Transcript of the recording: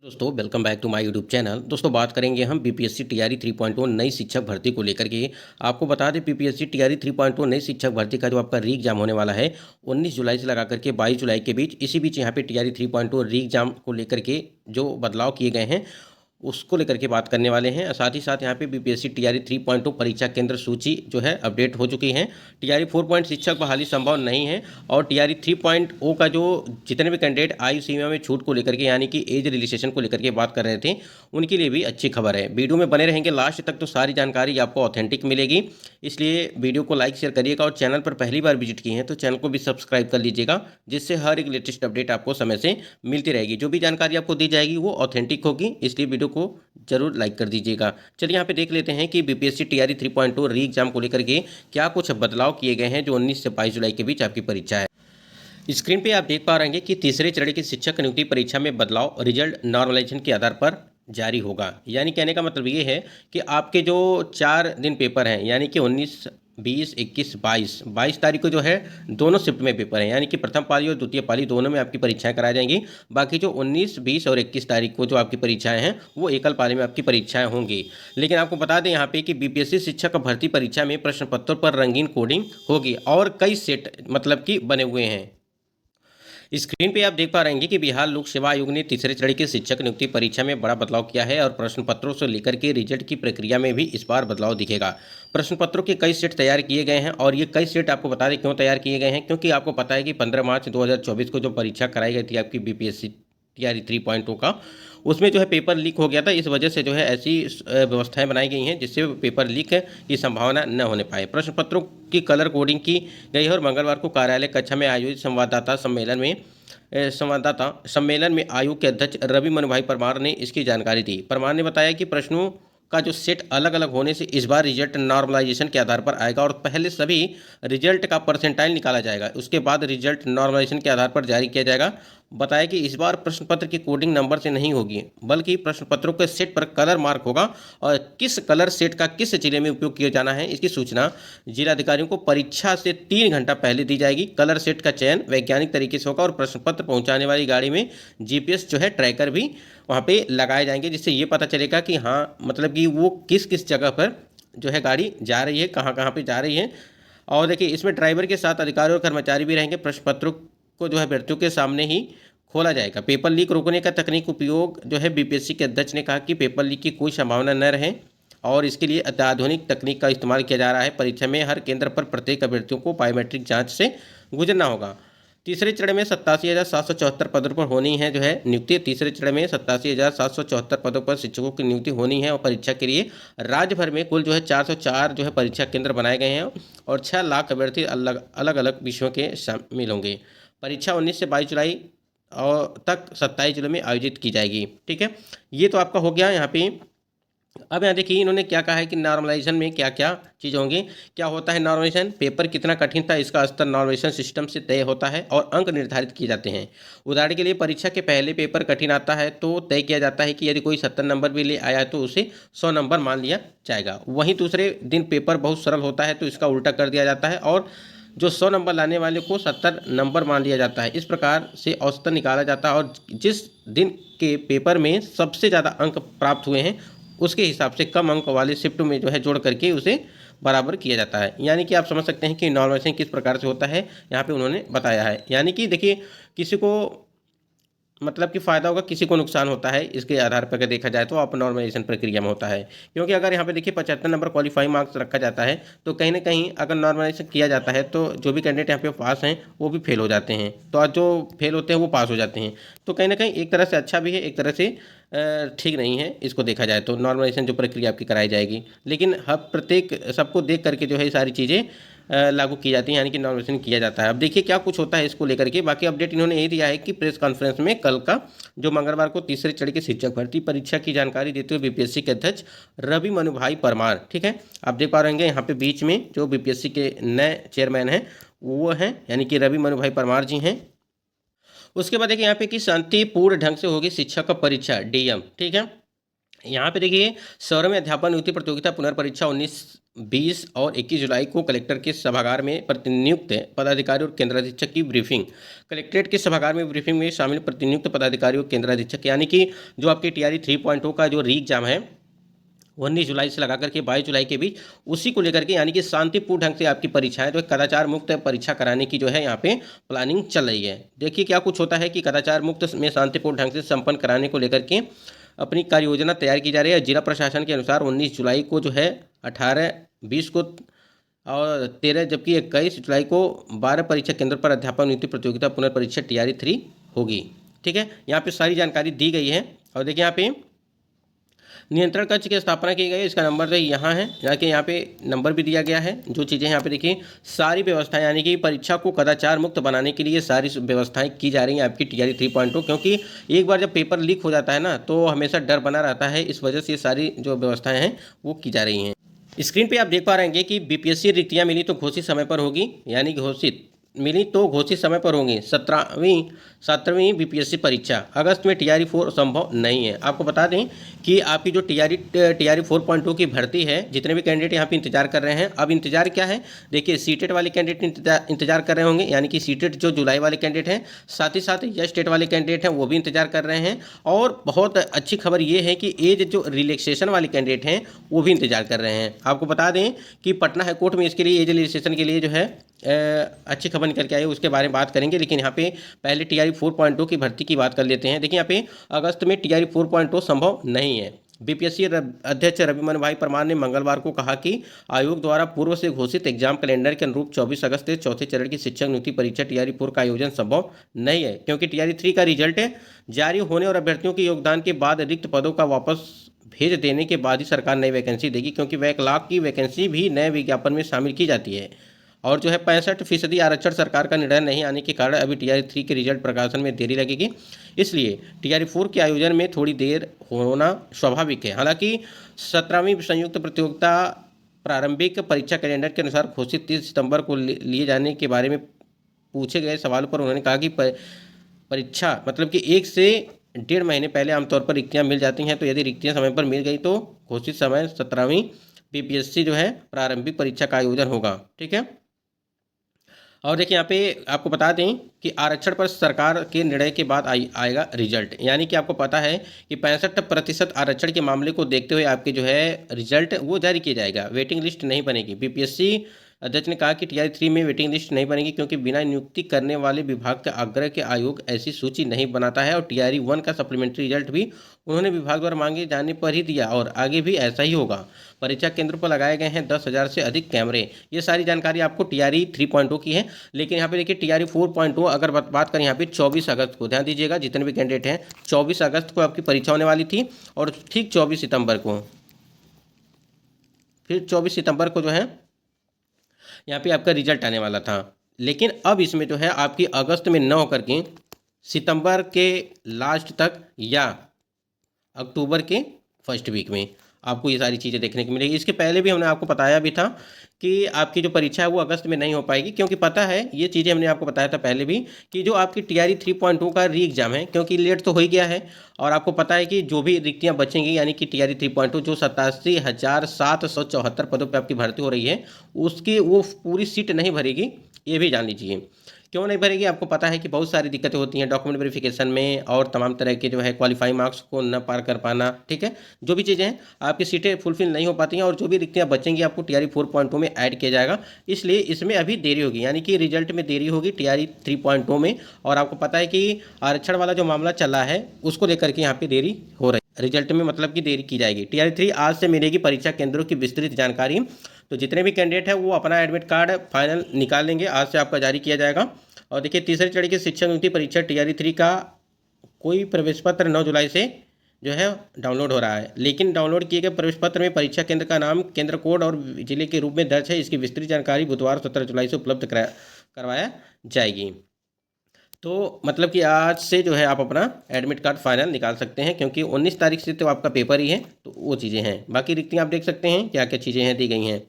दोस्तों welcome back to my YouTube channel. दोस्तों बात करेंगे हम बीपीएससी टीआरई 3.0 नई शिक्षक भर्ती को लेकर के। आपको बता दें बीपीएससी टीआरई 3.0 नई शिक्षक भर्ती का जो आपका री एग्जाम होने वाला है 19 जुलाई से लगा करके 22 जुलाई के बीच। इसी बीच यहाँ पे टीआरई 3.0 री एग्जाम को लेकर के जो बदलाव किए गए हैं उसको लेकर के बात करने वाले हैं। साथ ही साथ यहाँ पे बीपीएससी टीआरई 3.0 परीक्षा केंद्र सूची जो है अपडेट हो चुकी है। टीआरई 4 शिक्षक बहाली संभव नहीं है और टीआरई 3.0 का जो जितने भी कैंडिडेट आयु सीमा में छूट को लेकर के यानी कि एज रिलैक्सेशन को लेकर के बात कर रहे थे उनके लिए भी अच्छी खबर है। वीडियो में बने रहेंगे लास्ट तक तो सारी जानकारी आपको ऑथेंटिक मिलेगी, इसलिए वीडियो को लाइक शेयर करिएगा और चैनल पर पहली बार विजिट किए हैं तो चैनल को भी सब्सक्राइब कर लीजिएगा, जिससे हर एक लेटेस्ट अपडेट आपको समय से मिलती रहेगी। जो भी जानकारी आपको दी जाएगी वो ऑथेंटिक होगी, इसलिए वीडियो को जरूर लाइक कर दीजिएगा। चलिए यहाँ पे देख लेते हैं कि बीपीएससी टीआरई 3.0 री एग्जाम को लेकर के क्या कुछ बदलाव किए गए हैं जो 19 से 22 जुलाई के बीच आपकी परीक्षा है। स्क्रीन पे आप देख पा रहे हैं कि तीसरे चरण की शिक्षक नियुक्ति परीक्षा में बदलाव रिजल्ट नॉर्मलाइजेशन के आधार पर जारी होगा। यानी कहने का मतलब ये है कि आपके जो 4 दिन पेपर हैं यानी कि 19, 20, 21, 22 तारीख को जो है दोनों शिफ्ट में पेपर हैं, यानी कि प्रथम पाली और द्वितीय पाली दोनों में आपकी परीक्षाएं कराई जाएंगी। बाकी जो 19, 20 और 21 तारीख को जो आपकी परीक्षाएं हैं वो एकल पाली में आपकी परीक्षाएं होंगी। लेकिन आपको बता दें यहाँ पे कि बीपीएससी शिक्षक भर्ती परीक्षा में प्रश्न पत्रों पर रंगीन कोडिंग होगी और कई सेट मतलब कि बने हुए हैं। स्क्रीन पे आप देख पा रहे हैं कि बिहार लोक सेवा आयोग ने तीसरे चरण की शिक्षक नियुक्ति परीक्षा में बड़ा बदलाव किया है और प्रश्न पत्रों से लेकर के रिजल्ट की प्रक्रिया में भी इस बार बदलाव दिखेगा। प्रश्न पत्रों के कई सेट तैयार किए गए हैं और ये कई सेट आपको बता दें क्यों तैयार किए गए हैं, क्योंकि आपको पता है कि 15 मार्च 2024 को जो परीक्षा कराई गई थी आपकी बीपीएससी टीआरई 3.0 का, उसमें जो है पेपर लीक हो गया था। इस वजह से जो है ऐसी व्यवस्थाएं बनाई गई हैं जिससे पेपर लीक की संभावना न होने पाए। प्रश्न पत्रों की कलर कोडिंग की गई है और मंगलवार को कार्यालय कक्षा में आयोजित संवाददाता सम्मेलन में आयोग के अध्यक्ष रवि मनुभाई परमार ने इसकी जानकारी दी। परमार ने बताया कि प्रश्नों का जो सेट अलग अलग होने से इस बार रिजल्ट नॉर्मलाइजेशन के आधार पर आएगा और पहले सभी रिजल्ट का परसेंटाइल निकाला जाएगा, उसके बाद रिजल्ट नॉर्मलाइजेशन के आधार पर जारी किया जाएगा। बताया कि इस बार प्रश्न पत्र की कोडिंग नंबर से नहीं होगी बल्कि प्रश्न पत्रों के सेट पर कलर मार्क होगा और किस कलर सेट का किस जिले में उपयोग किया जाना है इसकी सूचना जिलाधिकारियों को परीक्षा से 3 घंटा पहले दी जाएगी। कलर सेट का चयन वैज्ञानिक तरीके से होगा और प्रश्न पत्र पहुंचाने वाली गाड़ी में जीपीएस जो है ट्रैकर भी वहाँ पे लगाए जाएंगे, जिससे ये पता चलेगा कि हाँ मतलब कि वो किस किस जगह पर जो है गाड़ी जा रही है, कहाँ कहाँ पे जा रही है। और देखिए इसमें ड्राइवर के साथ अधिकारी और कर्मचारी भी रहेंगे। प्रश्न पत्रों को जो है व्यक्तियों के सामने ही खोला जाएगा। पेपर लीक रोकने का तकनीक उपयोग जो है बीपीएससी के अध्यक्ष ने कहा कि पेपर लीक की कोई संभावना न रहे और इसके लिए अत्याधुनिक तकनीक का इस्तेमाल किया जा रहा है। परीक्षा में हर केंद्र पर प्रत्येक अभ्यर्थियों को बायोमेट्रिक जांच से गुजरना होगा। तीसरे चरण में 87,774 पदों पर होनी है जो है नियुक्ति। तीसरे चरण में 87,774 पदों पर शिक्षकों की नियुक्ति होनी है और परीक्षा के लिए राज्य भर में कुल जो है 404 जो है परीक्षा केंद्र बनाए गए हैं और 6 लाख अभ्यर्थी अलग अलग विषयों के शामिल होंगे। परीक्षा 19 से 22 जुलाई और तक 27 जिलों में आयोजित की जाएगी। ठीक है, ये तो आपका हो गया यहाँ पे। अब यहाँ देखिए इन्होंने क्या कहा है कि नॉर्मलाइजेशन में क्या क्या चीज़ होंगी। क्या होता है नॉर्मलाइजेशन, पेपर कितना कठिन था इसका स्तर नॉर्मलाइजेशन सिस्टम से तय होता है और अंक निर्धारित किए जाते हैं। उदाहरण के लिए परीक्षा के पहले पेपर कठिन आता है तो तय किया जाता है कि यदि कोई 70 नंबर भी ले आया है तो उसे 100 नंबर मान लिया जाएगा। वहीं दूसरे दिन पेपर बहुत सरल होता है तो इसका उल्टा कर दिया जाता है और जो 100 नंबर लाने वाले को 70 नंबर मान लिया जाता है। इस प्रकार से औसतन निकाला जाता है और जिस दिन के पेपर में सबसे ज़्यादा अंक प्राप्त हुए हैं उसके हिसाब से कम अंक वाले शिफ्ट में जो है जोड़ करके उसे बराबर किया जाता है। यानी कि आप समझ सकते हैं कि नॉर्मलाइजेशन किस प्रकार से होता है, यहाँ पे उन्होंने बताया है। यानी कि देखिए किसी को मतलब कि फ़ायदा होगा, किसी को नुकसान होता है, इसके आधार पर अगर देखा जाए तो आप नॉर्मलाइजेशन प्रक्रिया में होता है। क्योंकि अगर यहाँ पे देखिए 75 नंबर क्वालिफाइंग मार्क्स रखा जाता है तो कहीं ना कहीं अगर नॉर्मलाइजेशन किया जाता है तो जो भी कैंडिडेट यहाँ पे पास हैं वो भी फेल हो जाते हैं, तो आज जो फेल होते हैं वो पास हो जाते हैं। तो कहीं ना कहीं एक तरह से अच्छा भी है, एक तरह से ठीक नहीं है। इसको देखा जाए तो नॉर्मलाइजेशन जो प्रक्रिया आपकी कराई जाएगी, लेकिन हर प्रत्येक सबको देख करके जो है ये सारी चीज़ें लागू की जाती है, यानी कि नॉर्मलाइजेशन किया जाता है। अब देखिए क्या कुछ होता है इसको लेकर के। बाकी अपडेट इन्होंने यही दिया है कि प्रेस कॉन्फ्रेंस में कल का जो मंगलवार को तीसरे चरण की शिक्षक भर्ती परीक्षा की जानकारी देते हुए बीपीएससी के अध्यक्ष रवि मनुभाई परमार, ठीक है, आप देख पा रहे हैं यहाँ पे बीच में जो बीपीएससी के नए चेयरमैन हैं वो हैं यानी कि रवि मनुभाई परमार जी हैं। उसके बाद देखिए यहाँ पे कि शांतिपूर्ण ढंग से होगी शिक्षक का परीक्षा डीएम, ठीक है। यहाँ पे देखिए, शहरों में अध्यापन नियुक्ति प्रतियोगिता पुनर्परीक्षा 19, 20 और 21 जुलाई को कलेक्टर के सभागार में प्रतिनियुक्त पदाधिकारी और केंद्राधीक्षक की ब्रीफिंग। कलेक्ट्रेट के सभागार में ब्रीफिंग में शामिल प्रतिनियुक्त पदाधिकारी और केंद्राधीक्षक, यानी कि जो आपकी टीआरई 3.0 का जो री एग्जाम है 19 जुलाई से लगा करके 22 जुलाई के बीच, उसी को लेकर के यानी कि शांतिपूर्ण ढंग से आपकी परीक्षाएं, तो कदाचार मुक्त परीक्षा कराने की जो है यहाँ पे प्लानिंग चल रही है। देखिए क्या कुछ होता है कि कदाचार मुक्त में शांतिपूर्ण ढंग से संपन्न कराने को लेकर के अपनी कार्य योजना तैयार की जा रही है। जिला प्रशासन के अनुसार 19 जुलाई को जो है 18, 20 को और 13 जबकि 21 जुलाई को 12 परीक्षा केंद्र पर अध्यापन नियुक्ति प्रतियोगिता पुनर्परीक्षा टीआरई 3 होगी। ठीक है, यहाँ पे सारी जानकारी दी गई है। और देखिए यहाँ पे नियंत्रण कक्ष की स्थापना की गई है, इसका नंबर यहाँ है, जाके यहाँ पे नंबर भी दिया गया है। जो चीज़ें यहाँ पे देखिए सारी व्यवस्थाएं, यानी कि परीक्षा को कदाचार मुक्त बनाने के लिए सारी व्यवस्थाएं की जा रही हैं आपकी टीआरई 3.0, क्योंकि एक बार जब पेपर लीक हो जाता है ना तो हमेशा डर बना रहता है। इस वजह से ये सारी जो व्यवस्थाएं हैं वो की जा रही हैं। स्क्रीन पे आप देख पा रहे हैं कि बीपीएससी रिक्तियां मिली तो घोषित समय पर होगी, यानी घोषित मिली तो घोषित समय पर होंगी। 17वीं बीपीएससी परीक्षा अगस्त में टीआरई 4 संभव नहीं है। आपको बता दें कि आपकी जो टीआरई 4.2 की भर्ती है, जितने भी कैंडिडेट यहाँ पे इंतजार कर रहे हैं, अब इंतजार क्या है, देखिए सीटेट वाले कैंडिडेट इंतजार कर रहे होंगे, यानी कि सीटेट जो जुलाई वाले कैंडिडेट हैं, साथ ही साथ यस टेट वाले कैंडिडेट हैं वो भी इंतजार कर रहे हैं। और बहुत अच्छी खबर ये है कि एज जो रिलैक्सेशन वाले कैंडिडेट हैं वो भी इंतजार कर रहे हैं। आपको बता दें कि पटना हाईकोर्ट में इसके लिए एज रिलैक्सेशन के लिए जो है अच्छी खबर निकल के आई, उसके बारे में बात करेंगे। लेकिन यहाँ पे पहले टीआरई 4.0 की भर्ती की बात कर लेते हैं। देखिए यहाँ पे अगस्त में टीआरई 4.0 संभव नहीं है। बीपीएससी अध्यक्ष रविमन भाई परमार ने मंगलवार को कहा कि आयोग द्वारा पूर्व से घोषित एग्जाम कैलेंडर के अनुरूप 24 अगस्त से चौथे चरण की शिक्षक नियुक्ति परीक्षा टीआरई 4 का आयोजन संभव नहीं है, क्योंकि टीआरई 3 का रिजल्ट जारी होने और अभ्यर्थियों के योगदान के बाद रिक्त पदों का वापस भेज देने के बाद ही सरकार नई वैकेंसी देगी, क्योंकि बैकलॉग की वैकेंसी भी नए विज्ञापन में शामिल की जाती है। और जो है 65% आरक्षण सरकार का निर्णय नहीं आने के कारण अभी टीआरई 3 के रिजल्ट प्रकाशन में देरी लगेगी, इसलिए टीआरई 4 के आयोजन में थोड़ी देर होना स्वाभाविक है। हालांकि 17वीं संयुक्त प्रतियोगिता प्रारंभिक परीक्षा कैलेंडर के अनुसार घोषित 30 सितंबर को लिए जाने के बारे में पूछे गए सवालों पर उन्होंने कहा कि परीक्षा मतलब कि 1 से 1.5 महीने पहले आमतौर पर रिक्तियाँ मिल जाती हैं, तो यदि रिक्तियाँ समय पर मिल गई तो घोषित समय 17वीं बीपीएससी जो है प्रारंभिक परीक्षा का आयोजन होगा। ठीक है, और देखिए यहाँ पे आपको बता दें कि आरक्षण पर सरकार के निर्णय के बाद आएगा रिजल्ट, यानी कि आपको पता है कि 65% आरक्षण के मामले को देखते हुए आपके जो है रिजल्ट वो जारी किया जाएगा, वेटिंग लिस्ट नहीं बनेगी। बीपीएससी अध्यक्ष ने कहा कि टीआरई 3 में वेटिंग लिस्ट नहीं बनेगी, क्योंकि बिना नियुक्ति करने वाले विभाग के आग्रह के आयोग ऐसी सूची नहीं बनाता है। और टीआरई 1 का सप्लीमेंट्री रिजल्ट भी उन्होंने विभाग द्वारा मांगे जाने पर ही दिया और आगे भी ऐसा ही होगा। परीक्षा केंद्र पर लगाए गए हैं 10,000 से अधिक कैमरे। ये सारी जानकारी आपको टीआरई 3.0 की है। लेकिन यहाँ पे देखिए टीआरई 4.0 अगर बात करें यहाँ पे 24 अगस्त को, ध्यान दीजिएगा जितने भी कैंडिडेट हैं, 24 अगस्त को आपकी परीक्षा होने वाली थी और ठीक 24 सितंबर को, फिर 24 सितंबर को जो है यहाँ पे आपका रिजल्ट आने वाला था। लेकिन अब इसमें जो है आपकी अगस्त में न होकर के सितंबर के लास्ट तक या अक्टूबर के फर्स्ट वीक में आपको ये सारी चीज़ें देखने को मिलेगी। इसके पहले भी हमने आपको बताया भी था कि आपकी जो परीक्षा है वो अगस्त में नहीं हो पाएगी, क्योंकि पता है ये चीज़ें हमने आपको बताया था पहले भी कि जो आपकी टीआरई 3.0 का री एग्जाम है, क्योंकि लेट तो हो ही गया है और आपको पता है कि जो भी रिक्तियाँ बचेंगी, यानी कि टीआरई 3.0 जो 87,774 पदों पर आपकी भर्ती हो रही है उसकी वो पूरी सीट नहीं भरेगी, ये भी जान लीजिए। क्यों नहीं भरेगी, आपको पता है कि बहुत सारी दिक्कतें होती हैं डॉक्यूमेंट वेरिफिकेशन में और तमाम तरह के जो है क्वालिफाइंग मार्क्स को न पार कर पाना। ठीक है, जो भी चीज़ें हैं आपकी सीटें फुलफिल नहीं हो पाती हैं और जो भी रिक्तियाँ बचेंगी आपको टीआरई 4.0 में ऐड किया जाएगा, इसलिए इसमें अभी देरी होगी, यानी कि रिजल्ट में देरी होगी टीआरई 3.0 में। और आपको पता है कि आरक्षण वाला जो मामला चला है उसको लेकर के यहाँ पर देरी हो रही है, रिजल्ट में मतलब कि देरी की जाएगी। टीआरई 3 आज से मिलेगी परीक्षा केंद्रों की विस्तृत जानकारी, तो जितने भी कैंडिडेट हैं वो अपना एडमिट कार्ड फाइनल निकाल लेंगे, आज से आपका जारी किया जाएगा। और देखिए तीसरे चरण की शिक्षक नियुक्ति परीक्षा टीआरई 3 का कोई प्रवेश पत्र 9 जुलाई से जो है डाउनलोड हो रहा है, लेकिन डाउनलोड किए गए प्रवेश पत्र में परीक्षा केंद्र का नाम, केंद्र कोड और जिले के रूप में दर्ज है। इसकी विस्तृत जानकारी बुधवार 17 जुलाई से उपलब्ध करवाया जाएगी। तो मतलब कि आज से जो है आप अपना एडमिट कार्ड फाइनल निकाल सकते हैं, क्योंकि 19 तारीख से तो आपका पेपर ही है, तो वो चीज़ें हैं। बाकी रिक्तियाँ आप देख सकते हैं क्या क्या चीज़ें हैं दी गई हैं।